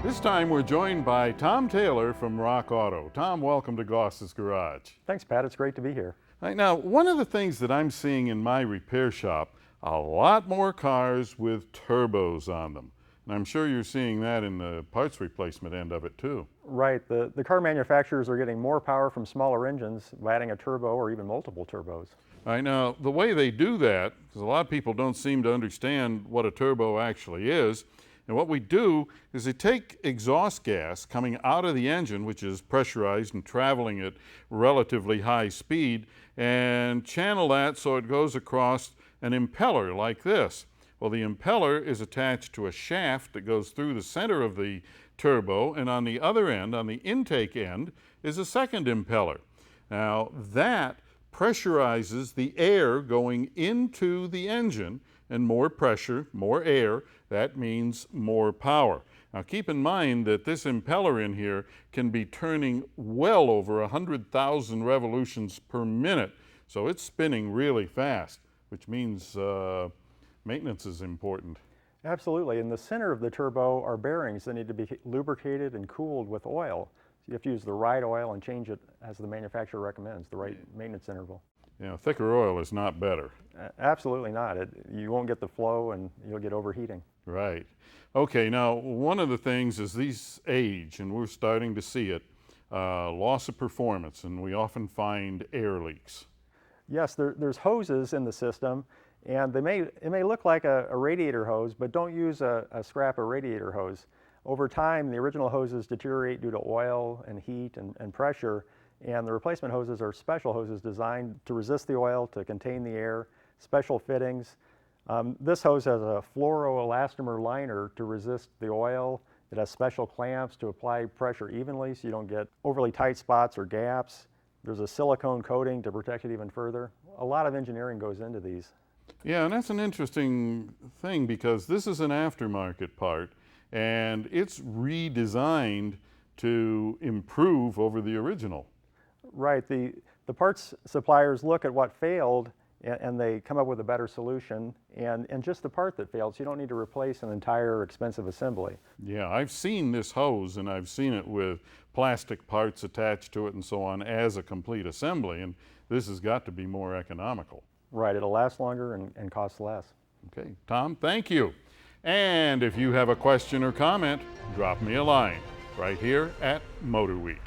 This time we're joined by Tom Taylor from Rock Auto. Tom, welcome to Goss's Garage. Thanks, Pat. It's great to be here. Right, now, one of the things that I'm seeing in my repair shop, a lot more cars with turbos on them. And I'm sure you're seeing that in the parts replacement end of it too. Right. The car manufacturers are getting more power from smaller engines by adding a turbo or even multiple turbos. All right, now, the way they do that, because a lot of people don't seem to understand what a turbo actually is, and what we do is they take exhaust gas coming out of the engine, which is pressurized and traveling at relatively high speed, and channel that so it goes across an impeller like this. Well, the impeller is attached to a shaft that goes through the center of the turbo, and on the other end, on the intake end, is a second impeller. Now, that pressurizes the air going into the engine, and more pressure, more air, that means more power. Now keep in mind that this impeller in here can be turning well over 100,000 revolutions per minute, so it's spinning really fast, which means maintenance is important. Absolutely. In the center of the turbo are bearings that need to be lubricated and cooled with oil. So you have to use the right oil and change it as the manufacturer recommends, the right maintenance interval. You know, thicker oil is not better. Absolutely not. You won't get the flow and you'll get overheating. Right. Okay, now one of the things is these age, and we're starting to see it, loss of performance, and we often find air leaks. Yes, there's hoses in the system, and it may look like a radiator hose, but don't use a scrap or radiator hose. Over time, the original hoses deteriorate due to oil and heat and pressure, and the replacement hoses are special hoses designed to resist the oil, to contain the air, special fittings. This hose has a fluoroelastomer liner to resist the oil. It has special clamps to apply pressure evenly so you don't get overly tight spots or gaps. There's a silicone coating to protect it even further. A lot of engineering goes into these. Yeah, and that's an interesting thing because this is an aftermarket part and it's redesigned to improve over the original. Right. The parts suppliers look at what failed and they come up with a better solution and just the part that failed, so you don't need to replace an entire expensive assembly. Yeah, I've seen this hose and I've seen it with plastic parts attached to it and so on as a complete assembly, and this has got to be more economical. Right, it'll last longer and cost less. Okay, Tom, thank you. And if you have a question or comment, drop me a line right here at MotorWeek.